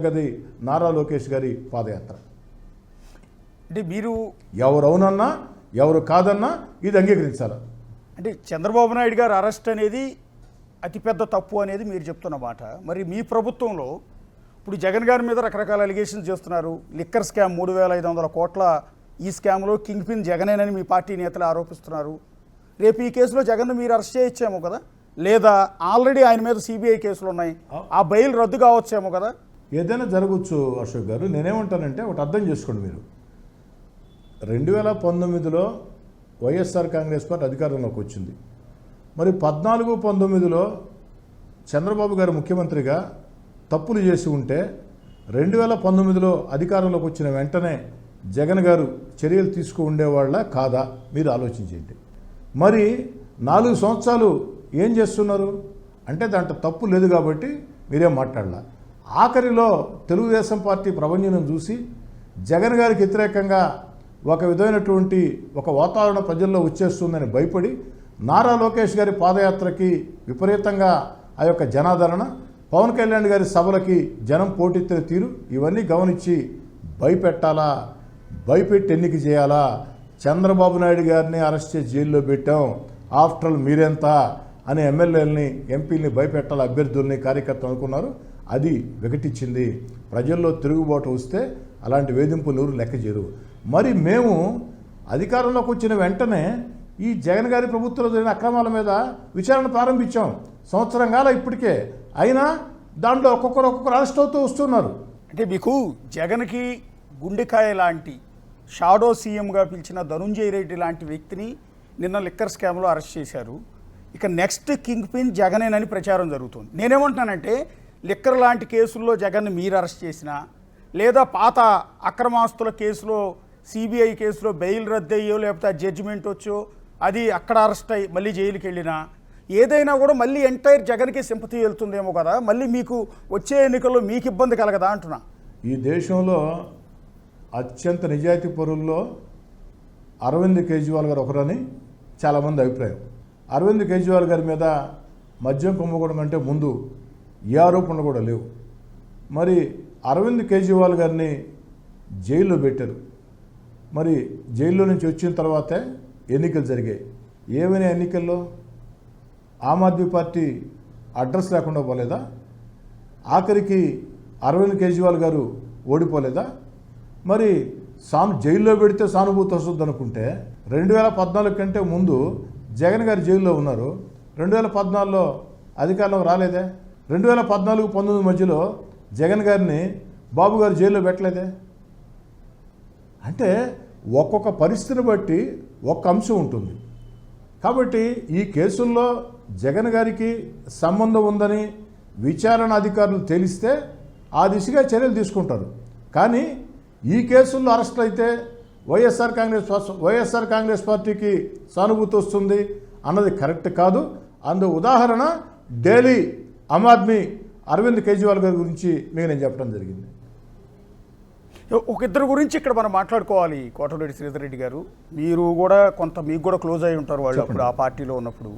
గది నారా లోకేష్ గారి పాదయాత్ర. అంటే మీరు ఎవరు అవునన్నా ఎవరు కాదన్నా ఇది అంగీకరించాలి. అంటే చంద్రబాబు నాయుడు గారు అరెస్ట్ అనేది అతిపెద్ద తప్పు అనేది మీరు చెప్తున్న మాట. మరి మీ ప్రభుత్వంలో ఇప్పుడు జగన్ గారి మీద రకరకాల అలిగేషన్స్ చేస్తున్నారు. లిక్కర్ స్కామ్ 3,500 కోట్ల ఈ స్కామ్లో కింగ్ పిన్ జగనేనని మీ పార్టీ నేతలు ఆరోపిస్తున్నారు. రేపు ఈ కేసులో జగన్ మీరు అరెస్ట్ చేయొచ్చేమో కదా, లేదా ఆల్రెడీ ఆయన మీద సిబిఐ కేసులు ఉన్నాయి, ఆ బెయిల్ రద్దు కావచ్చేమో కదా. ఏదైనా జరగవచ్చు అశోక్ గారు. నేనేమంటానంటే ఒకటి అర్థం చేసుకోండి. మీరు 2019లో వైఎస్ఆర్ కాంగ్రెస్ పార్టీ అధికారంలోకి వచ్చింది. మరి 14-19లో చంద్రబాబు గారు ముఖ్యమంత్రిగా తప్పులు చేసి ఉంటే 2019లో అధికారంలోకి వచ్చిన వెంటనే జగన్ గారు చర్యలు తీసుకు ఉండేవాళ్ళ కాదా మీరు ఆలోచించండి. మరి 4 సంవత్సరాలు ఏం చేస్తున్నారు అంటే దాంట్లో తప్పు లేదు కాబట్టి మీరేం మాట్లాడాల. ఆఖరిలో తెలుగుదేశం పార్టీ ప్రభంజనం చూసి జగన్ గారికి వ్యతిరేకంగా ఒక విధమైనటువంటి ఒక వాతావరణ ప్రజల్లో వచ్చేస్తుందని భయపడి నారా లోకేష్ గారి పాదయాత్రకి విపరీతంగా ఆ యొక్క జనాదరణ, పవన్ కళ్యాణ్ గారి సభలకి జనం పోటెత్తిన తీరు ఇవన్నీ గమనించి భయపెట్టాలా, భయపెట్టి ఎన్నిక చేయాలా, చంద్రబాబు నాయుడు గారిని అరెస్ట్ చేసి జైల్లో పెట్టాం, ఆఫ్టర్ ఆల్ మీరెంత అని ఎమ్మెల్యేలని ఎంపీలని భయపెట్టాలి, అభ్యర్థుల్ని కార్యకర్తలు అనుకున్నారు. అది వికటించింది. ప్రజల్లో తిరుగుబాటు వస్తే అలాంటి వేధింపులు లెక్క చేయరు. మరి మేము అధికారంలోకి వచ్చిన వెంటనే ఈ జగన్ గారి ప్రభుత్వంలో జరిగిన అక్రమాల మీద విచారణ ప్రారంభించాం. సంవత్సరం కాల ఇప్పటికే అయినా దాంట్లో ఒక్కొక్కరు అరెస్ట్ అవుతూ వస్తున్నారు. అంటే మీకు జగన్కి గుండెకాయ లాంటి షాడో సీఎంగా పిలిచిన ధనుంజయ రెడ్డి లాంటి వ్యక్తిని నిన్న లిక్కర్ స్కామ్లో అరెస్ట్ చేశారు. ఇక నెక్స్ట్ కింగ్ పిన్ జగనేనని ప్రచారం జరుగుతుంది. నేనేమంటున్నానంటే లిక్కర్ లాంటి కేసుల్లో జగన్ని మీరు అరెస్ట్ చేసినా, లేదా పాత అక్రమాస్తుల కేసులో సిబిఐ కేసులో బెయిల్ రద్దయ్యో లేకపోతే జడ్జిమెంట్ వచ్చో అది అక్కడ అరెస్ట్ అయ్యి మళ్ళీ జైలుకి వెళ్ళినా, ఏదైనా కూడా మళ్ళీ ఎంటైర్ జగన్కి సింపతి వెళ్తుందేమో కదా, మళ్ళీ మీకు వచ్చే ఎన్నికల్లో మీకు ఇబ్బంది కలగదా అంటున్నా. ఈ దేశంలో అత్యంత నిజాయితీ పరుల్లో అరవింద్ కేజ్రీవాల్ గారు ఒకరని చాలామంది అభిప్రాయం. అరవింద్ కేజ్రీవాల్ గారి మీద మద్యం కుంభకోణం కంటే ముందు ఏ ఆరోపణలు కూడా లేవు. మరి అరవింద్ కేజ్రీవాల్ గారిని జైల్లో పెట్టారు. మరి జైల్లో నుంచి వచ్చిన తర్వాతే ఎన్నికలు జరిగాయి. ఏమైనా ఎన్నికల్లో ఆమ్ ఆద్మీ పార్టీ అడ్రస్ లేకుండా పోలేదా? ఆఖరికి అరవింద్ కేజ్రీవాల్ గారు ఓడిపోలేదా? మరి జైల్లో పెడితే సానుభూతి వస్తుంది అనుకుంటే 2014 కంటే ముందు జగన్ గారు జైల్లో ఉన్నారు. 2014లో అధికారంలోకి రాలేదే. 2014-19 మధ్యలో జగన్ గారిని బాబు గారు జైల్లో పెట్టలేదే. అంటే ఒక్కొక్క పరిస్థితిని బట్టి ఒక్క అంశం ఉంటుంది. కాబట్టి ఈ కేసుల్లో జగన్ గారికి సంబంధం ఉందని విచారణ అధికారులు తేలిస్తే ఆ దిశగా చర్యలు తీసుకుంటారు. కానీ ఈ కేసుల్లో అరెస్ట్ అయితే వైఎస్ఆర్ కాంగ్రెస్ పార్టీకి సానుభూతి వస్తుంది అన్నది కరెక్ట్ కాదు. అందు ఉదాహరణ ఢిల్లీ ఆమ్ ఆద్మీ అరవింద్ కేజ్రీవాల్ గారి గురించి మీకు నేను చెప్పడం జరిగింది. ఒక ఇద్దరు గురించి ఇక్కడ మనం మాట్లాడుకోవాలి. కోటమిరెడ్డి శ్రీధర్ రెడ్డి గారు, మీరు కూడా మీకు కూడా క్లోజ్ అయి ఉంటారు వాళ్ళు అప్పుడు ఆ పార్టీలో ఉన్నప్పుడు.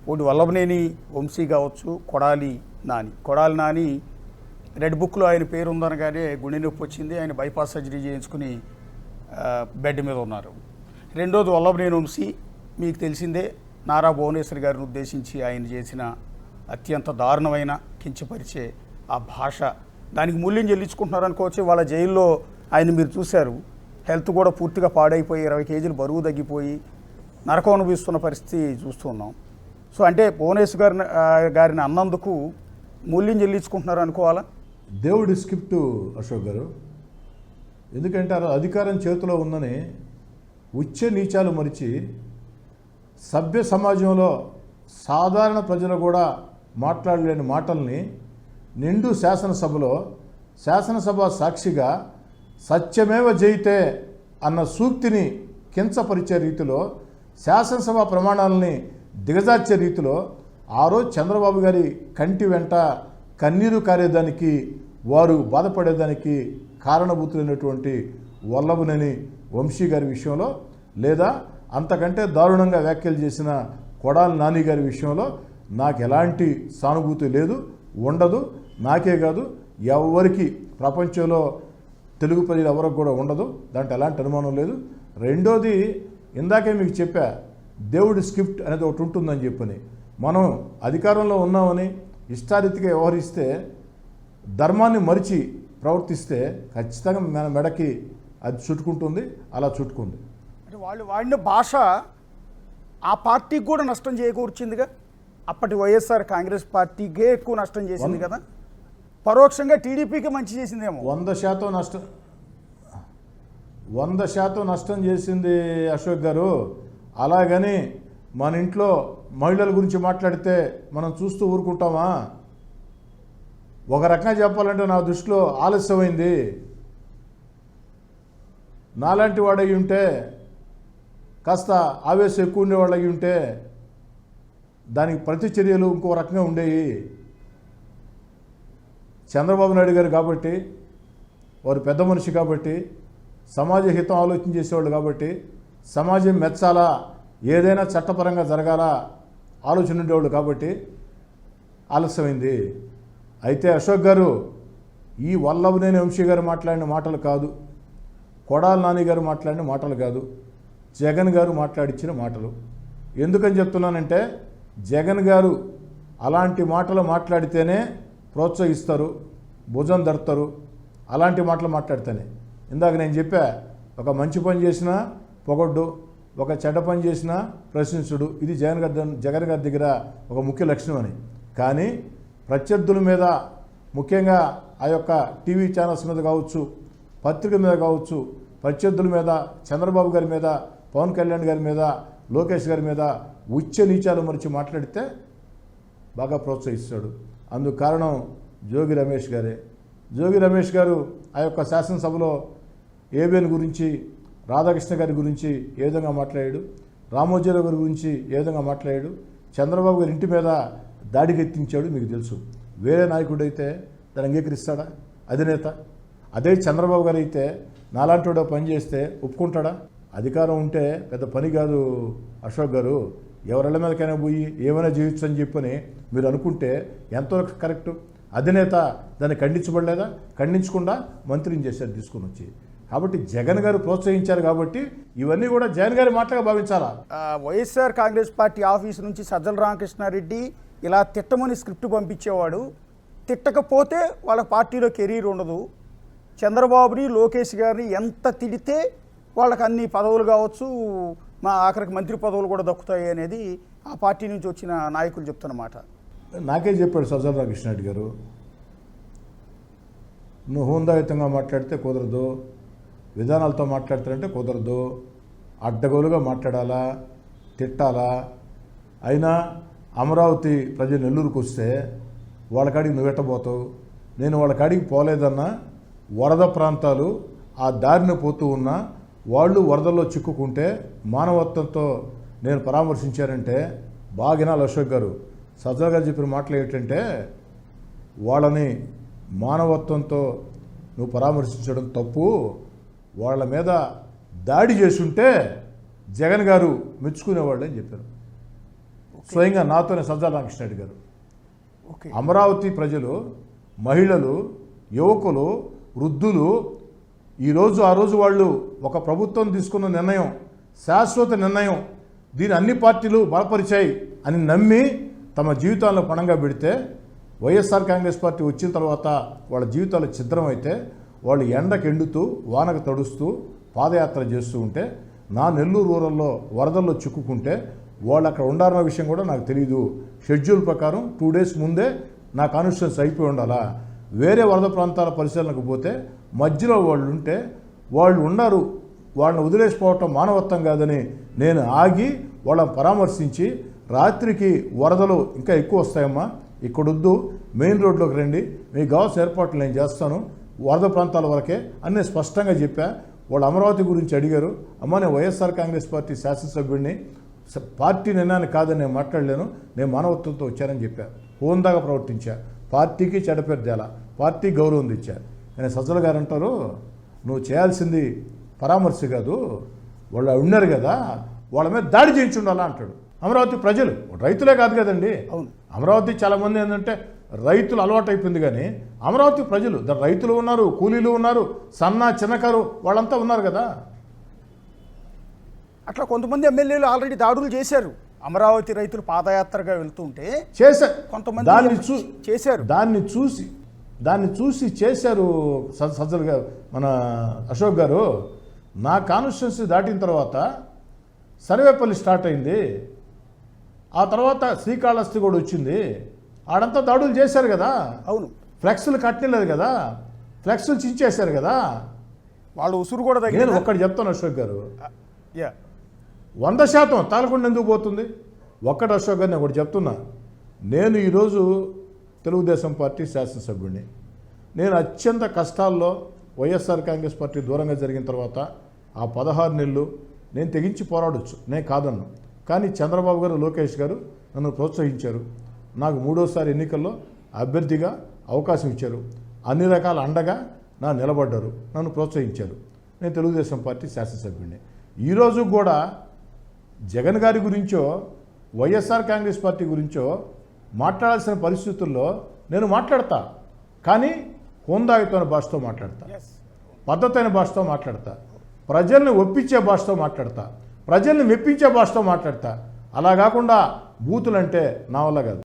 ఒకటి వల్లభనేని వంశీ కావచ్చు, కొడాలి నాని రెడ్ బుక్లో ఆయన పేరు ఉందనగానే గుండె నొప్పి వచ్చింది, ఆయన బైపాస్ సర్జరీ చేయించుకుని బెడ్ మీద ఉన్నారు. రెండోది వల్లభనేని వంశీ, మీకు తెలిసిందే నారా భువనేశ్వర్ గారిని ఉద్దేశించి ఆయన చేసిన అత్యంత దారుణమైన కించపరిచే ఆ భాష, దానికి మూల్యం చెల్లించుకుంటున్నారు అనుకోవచ్చు. వాళ్ళ జైల్లో ఆయన మీరు చూశారు, హెల్త్ కూడా పూర్తిగా పాడైపోయి 20 కేజీలు బరువు తగ్గిపోయి నరకం అనుభవిస్తున్న పరిస్థితి చూస్తూ ఉన్నాం. సో అంటే భువనేశ్వర్ గారిని అన్నందుకు మూల్యం చెల్లించుకుంటున్నారు అనుకోవాలా? దేవుడి స్క్రిప్ట్ అశోక్ గారు. ఎందుకంటే అధికారం చేతిలో ఉందని ఉచ్చ నీచాలు మరిచి సభ్య సమాజంలో సాధారణ ప్రజలు కూడా మాట్లాడలేని మాటల్ని నిండు శాసనసభ సాక్షిగా సత్యమేవ జయితే అన్న సూక్తిని కించపరిచే రీతిలో శాసనసభ ప్రమాణాలని దిగజార్చే రీతిలో ఆ రోజు చంద్రబాబు గారి కంటి వెంట కన్నీరు కారేదానికి, వారు బాధపడేదానికి కారణభూతులైనటువంటి వల్లభనేని వంశీ గారి విషయంలో, లేదా అంతకంటే దారుణంగా వ్యాఖ్యలు చేసిన కొడాలి నాని గారి విషయంలో నాకు ఎలాంటి సానుభూతి లేదు, ఉండదు. నాకే కాదు ఎవరికి ప్రపంచంలో తెలుగు ప్రజలు ఎవరికి కూడా ఉండదు, దాంట్లో ఎలాంటి అనుమానం లేదు. రెండోది, ఇందాకే మీకు చెప్పా, దేవుడి స్క్రిప్ట్ అనేది ఒకటి ఉంటుందని చెప్పని. మనం అధికారంలో ఉన్నామని ఇష్టారీతిగా వ్యవహరిస్తే, ధర్మాన్ని మరిచి ప్రవర్తిస్తే ఖచ్చితంగా మన మెడకి అది చుట్టుకుంటుంది. అలా చుట్టుకుంది. అంటే వాళ్ళు వాడిన భాష ఆ పార్టీకి కూడా నష్టం చేకూర్చిందిగా. అప్పటి వైఎస్ఆర్ కాంగ్రెస్ పార్టీకే ఎక్కువ నష్టం చేసింది కదా, పరోక్షంగా టీడీపీకి మంచి చేసిందేమో. 100% నష్టం చేసింది అశోక్ గారు. అలాగని మన ఇంట్లో మహిళల గురించి మాట్లాడితే మనం చూస్తూ ఊరుకుంటామా? ఒక రకంగా చెప్పాలంటే నా దృష్టిలో ఆలస్యమైంది. నాలాంటి వాడయి ఉంటే, కాస్త ఆవేశం ఎక్కువ ఉండేవాళ్ళు అయి ఉంటే దానికి ప్రతిచర్యలు ఇంకో రకంగా ఉండేవి. చంద్రబాబు నాయుడు గారు కాబట్టి, వారు పెద్ద మనిషి కాబట్టి, సమాజ హితం ఆలోచన చేసేవాళ్ళు కాబట్టి, సమాజం మెచ్చాలా, ఏదైనా చట్టపరంగా జరగాల ఆలోచన ఉండేవాళ్ళు కాబట్టి ఆలస్యమైంది. అయితే అశోక్ గారు, ఈ వల్లభనేని వంశీ గారు మాట్లాడిన మాటలు కాదు, కొడాలి నాని గారు మాట్లాడిన మాటలు కాదు, జగన్ గారు మాట్లాడించిన మాటలు. ఎందుకని చెప్తున్నానంటే, జగన్ గారు అలాంటి మాటలు మాట్లాడితేనే ప్రోత్సహిస్తారు, భుజం దడతారు. అలాంటి మాటలు మాట్లాడితేనే. ఇందాక నేను చెప్పా, ఒక మంచి పని చేసినా పొగడ్డు, ఒక చెడ్డ పని చేసినా ప్రశంసుడు. ఇది జగన్ గారి దగ్గర ఒక ముఖ్య లక్షణం అని. కానీ ప్రత్యర్థుల మీద, ముఖ్యంగా ఆ యొక్క టీవీ ఛానల్స్ మీద కావచ్చు, పత్రిక మీద కావచ్చు, ప్రత్యర్థుల మీద, చంద్రబాబు గారి మీద, పవన్ కళ్యాణ్ గారి మీద, లోకేష్ గారి మీద ఉచ్చ నీచాలు మరిచి మాట్లాడితే బాగా ప్రోత్సహిస్తాడు. అందుకు కారణం జోగి రమేష్ గారే. జోగి రమేష్ గారు ఆ యొక్క శాసనసభలో ఏబిఎన్ గురించి, రాధాకృష్ణ గారి గురించి ఏ విధంగా మాట్లాడాడు, రామోజీరావు గారి గురించి ఏ విధంగా మాట్లాడాడు, చంద్రబాబు గారి ఇంటి మీద దాడికి ఎత్తించాడు. మీకు తెలుసు. వేరే నాయకుడు అయితే దాన్ని అంగీకరిస్తాడా? అధినేత. అదే చంద్రబాబు గారు అయితే నాలాంటి వాడు పని చేస్తే ఒప్పుకుంటాడా? అధికారం ఉంటే పెద్ద పని కాదు అశోక్ గారు. ఎవరిళ్ళ మీదకైనా పోయి ఏమైనా చేయొచ్చు అని చెప్పని మీరు అనుకుంటే ఎంతవరకు కరెక్టు? అధినేత దాన్ని ఖండించబడలేదా? ఖండించకుండా మంత్రిని చేశారు తీసుకుని వచ్చి. కాబట్టి జగన్ గారు ప్రోత్సహించారు కాబట్టి ఇవన్నీ కూడా జగన్ గారి మాటగా భావించాలా. వైఎస్ఆర్ కాంగ్రెస్ పార్టీ ఆఫీసు నుంచి సజ్జల రామకృష్ణారెడ్డి ఇలా తిట్టమని స్క్రిప్ట్ పంపించేవాడు. తిట్టకపోతే వాళ్ళ పార్టీలో కెరీర్ ఉండదు. చంద్రబాబుని, లోకేష్ గారిని ఎంత తిడితే వాళ్ళకి అన్ని పదవులు కావచ్చు, మా ఆఖరికి మంత్రి పదవులు కూడా దక్కుతాయి అనేది ఆ పార్టీ నుంచి వచ్చిన నాయకులు చెప్తున్నమాట. నాకే చెప్పాడు సజ్జల రామకృష్ణారెడ్డి గారు, నువ్వు హోందాయుతంగా మాట్లాడితే కుదరదు, విధానాలతో మాట్లాడతారంటే కుదరదు, అడ్డగోలుగా మాట్లాడాలా, తిట్టాలా. అయినా అమరావతి ప్రజలు నెల్లూరుకు వస్తే వాళ్ళ కాడికి నువ్వు ఎట్టబోతావు? నేను వాళ్ళ కాడికి పోలేదన్నా, వరద ప్రాంతాలు ఆ దారిన పోతూ ఉన్నా వాళ్ళు వరదల్లో చిక్కుకుంటే మానవత్వంతో నేను పరామర్శించానంటే బాగా వినాలి అశోక్ గారు. సజ్జల గారు చెప్పిన మాటలు ఏంటంటే, వాళ్ళని మానవత్వంతో నువ్వు పరామర్శించడం తప్పు, వాళ్ళ మీద దాడి చేసుంటే జగన్ గారు మెచ్చుకునేవాళ్ళు అని చెప్పారు. స్వయంగా నాతోనే సజ్జల రామకృష్ణారెడ్డి గారు. అమరావతి ప్రజలు, మహిళలు, యువకులు, వృద్ధులు ఈరోజు ఆ రోజు వాళ్ళు ఒక ప్రభుత్వం తీసుకున్న నిర్ణయం శాశ్వత నిర్ణయం, దీని అన్ని పార్టీలు బలపరిచాయి అని నమ్మి తమ జీవితాలను పణంగా పెడితే, వైఎస్ఆర్ కాంగ్రెస్ పార్టీ వచ్చిన తర్వాత వాళ్ళ జీవితాలు ఛిద్రమైతే, వాళ్ళు ఎండకెండుతూ వానకు తడుస్తూ పాదయాత్ర చేస్తూ ఉంటే, నా నెల్లూరు రూరల్లో వరదల్లో చిక్కుకుంటే వాళ్ళు అక్కడ ఉండాలన్న విషయం కూడా నాకు తెలియదు. షెడ్యూల్ ప్రకారం 2 days ముందే నా కాన్స్టిట్యూన్స్ అయిపోయి ఉండాలా. వేరే వరద ప్రాంతాల పరిశీలనకు పోతే మధ్యలో వాళ్ళు ఉంటే వాళ్ళు ఉన్నారు, వాళ్ళని వదిలేసిపోవటం మానవత్వం కాదని నేను ఆగి వాళ్ళని పరామర్శించి, రాత్రికి వరదలు ఇంకా ఎక్కువ వస్తాయమ్మా, ఇక్కడొద్దు, మెయిన్ రోడ్లోకి రండి, మీకు కావాల్సిన ఏర్పాట్లు నేను చేస్తాను, వరద ప్రాంతాల వరకే అని స్పష్టంగా చెప్పా. వాళ్ళు అమరావతి గురించి అడిగారు. అమ్మ, నేను వైఎస్ఆర్ కాంగ్రెస్ పార్టీ శాసనసభ్యుడిని, పార్టీ నిర్ణయాన్ని కాదని నేను మాట్లాడలేను, నేను మానవత్వంతో వచ్చానని చెప్పా. హోందాగా ప్రవర్తించా, పార్టీకి చెడ్డపేరు తేలా, పార్టీ గౌరవం తెచ్చా. కానీ సజ్జల గారు అంటారు, నువ్వు చేయాల్సింది పరామర్శ కాదు, వాళ్ళు ఉన్నారు కదా వాళ్ళ మీద దాడి చేయించి ఉండాలా అంటాడు. అమరావతి ప్రజలు, రైతులే కాదు కదండి. అవును, అమరావతి చాలామంది ఏంటంటే రైతులు అలవాటు అయిపోయింది. కానీ అమరావతి ప్రజలు రైతులు ఉన్నారు, కూలీలు ఉన్నారు, సన్న చిన్నకారు వాళ్ళంతా ఉన్నారు కదా. అట్లా కొంతమంది ఎమ్మెల్యేలు ఆల్రెడీ దాడులు చేశారు. అమరావతి రైతులు పాదయాత్రగా వెళ్తుంటే చేశారు, కొంతమంది చేశారు. దాన్ని చూసి చేశారు సజ్జలు గారు, మన అశోక్ గారు. నా కాన్స్టిట్యున్సీ దాటిన తర్వాత సర్వేపల్లి స్టార్ట్ అయింది, ఆ తర్వాత శ్రీకాళహస్తి కూడా వచ్చింది. ఆడంతా దాడులు చేశారు కదా. అవును, ఫ్లెక్స్లు కట్టలేదు కదా, ఫ్లెక్స్లు చించేశారు కదా. వాళ్ళు ఉసురు కూడా నేను తగ్గింది. ఒక్కటి చెప్తాను అశోక్ గారు, యా 100% తాలకుండా ఎందుకు పోతుంది? ఒక్కటి అశోక్ గారు నేను ఒకటి చెప్తున్నా. నేను ఈరోజు తెలుగుదేశం పార్టీ శాసనసభ్యుడిని. నేను అత్యంత కష్టాల్లో వైఎస్ఆర్ కాంగ్రెస్ పార్టీ దూరంగా జరిగిన తర్వాత ఆ 16 నెలలు నేను తెగించి పోరాడొచ్చు, నేను కాదన్ను. కానీ చంద్రబాబు గారు, లోకేష్ గారు నన్ను ప్రోత్సహించారు. నాకు 3వసారి ఎన్నికల్లో అభ్యర్థిగా అవకాశం ఇచ్చారు. అన్ని రకాల అండగా నిలబడ్డారు, నన్ను ప్రోత్సహించారు. నేను తెలుగుదేశం పార్టీ శాసనసభ్యుడిని. ఈరోజు కూడా జగన్ గారి గురించో వైఎస్ఆర్ కాంగ్రెస్ పార్టీ గురించో మాట్లాడాల్సిన పరిస్థితుల్లో నేను మాట్లాడతా. కానీ హోందాయుతమైన భాషతో మాట్లాడతా, పద్ధతైన భాషతో మాట్లాడతా, ప్రజల్ని ఒప్పించే భాషతో మాట్లాడతా, ప్రజల్ని మెప్పించే భాషతో మాట్లాడతా. అలా కాకుండా బూతులంటే నా వల్ల కాదు.